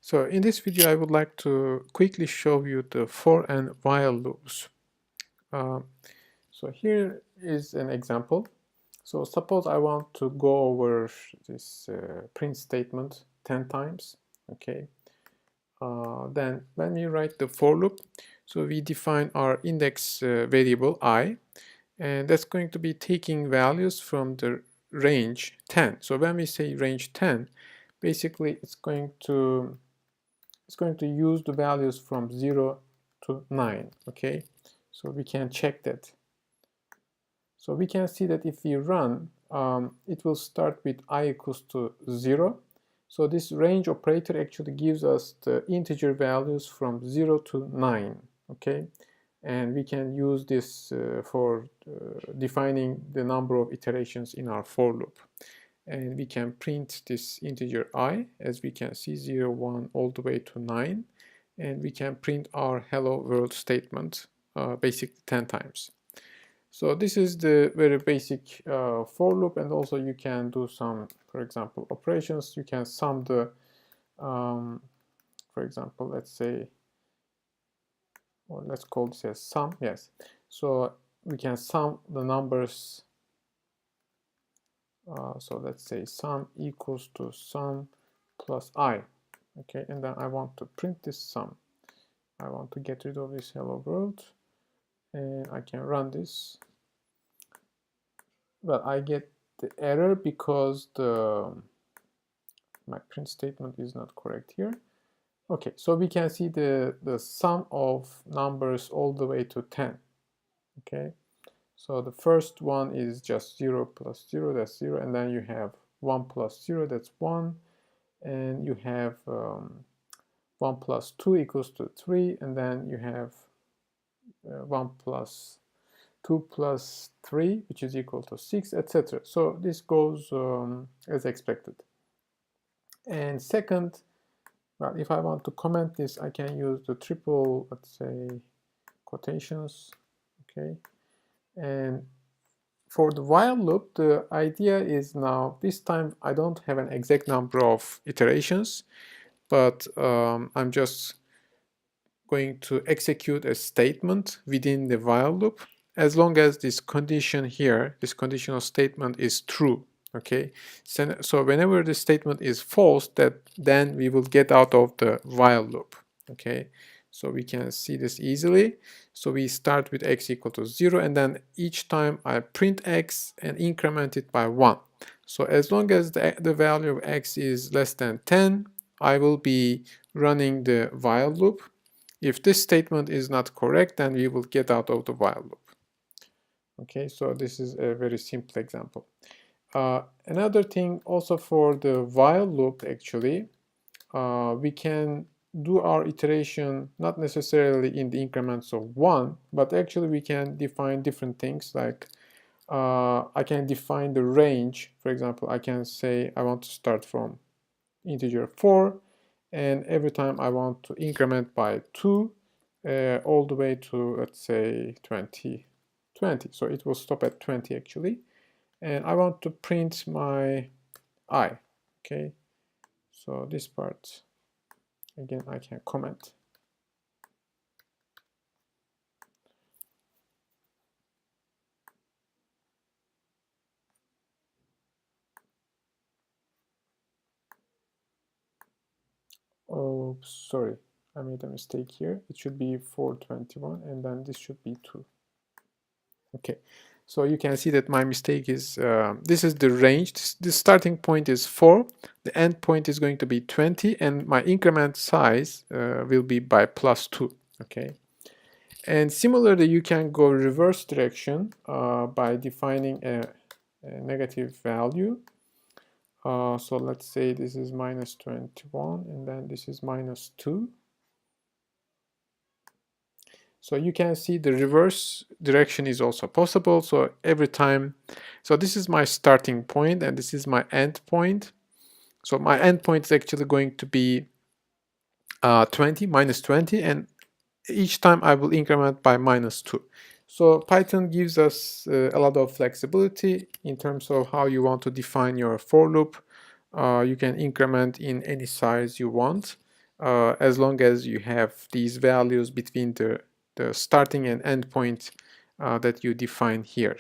So in this video I would like to quickly show you the for and while loops. Uh, so here is an example. So suppose I want to go over this print statement 10 times. Okay. Then when we write the for loop, so we define our index variable I, and that's going to be taking values from the range 10. So when we say range 10, basically it's going to use the values from 0 to 9. Okay, so we can check that. So we can see that if we run, it will start with I equals to 0. So this range operator actually gives us the integer values from 0 to 9. Okay, and we can use this for defining the number of iterations in our for loop. And we can print this integer I, as we can see, 0, 1 all the way to 9. And we can print our hello world statement basically 10 times. So this is the very basic for loop, and also you can do some, for example, operations. You can sum the, for example, let's say, or let's call this as sum, yes. So we can sum the numbers. So let's say sum equals to sum plus I. Okay, and then I want to print this sum. I want to get rid of this hello world, and I can run this. Well, I get the error because my print statement is not correct here. Okay, so we can see the sum of numbers all the way to 10. Okay, so the first one is just 0 plus 0, that's 0, and then you have 1 plus 0, that's 1, and you have 1 plus 2 equals to 3, and then you have 1 plus 2 plus 3, which is equal to 6, etc. So this goes as expected. And second, well, if I want to comment this, I can use the triple, let's say, quotations. Okay. And for the while loop, the idea is now, this time I don't have an exact number of iterations, but I'm just going to execute a statement within the while loop, as long as this condition here, this conditional statement is true. Okay, so whenever the statement is false, then we will get out of the while loop. Okay, so we can see this easily. So we start with x equal to 0, and then each time I print x and increment it by 1. So as long as the value of x is less than 10, I will be running the while loop. If this statement is not correct, then we will get out of the while loop. Okay, so this is a very simple example. Another thing also for the while loop, actually, we can do our iteration not necessarily in the increments of 1, but actually we can define different things, like I can define the range. For example, I can say I want to start from integer 4, and every time I want to increment by 2 all the way to, let's say, 20. So it will stop at 20 actually, and I want to print my I. Okay, so this part again I can comment. Oh, sorry, I made a mistake here. It should be 421, and then this should be 2. Okay, so you can see that my mistake is, this is the range. The starting point is 4, the end point is going to be 20, and my increment size will be by plus 2. Okay, and similarly you can go reverse direction by defining a negative value. So let's say this is minus 21, and then this is minus 2. So you can see the reverse direction is also possible. So every time, so this is my starting point and this is my end point. So my end point is actually going to be 20, minus 20, and each time I will increment by minus 2. So Python gives us a lot of flexibility in terms of how you want to define your for loop. You can increment in any size you want. as long as you have these values between the starting and end point that you define here.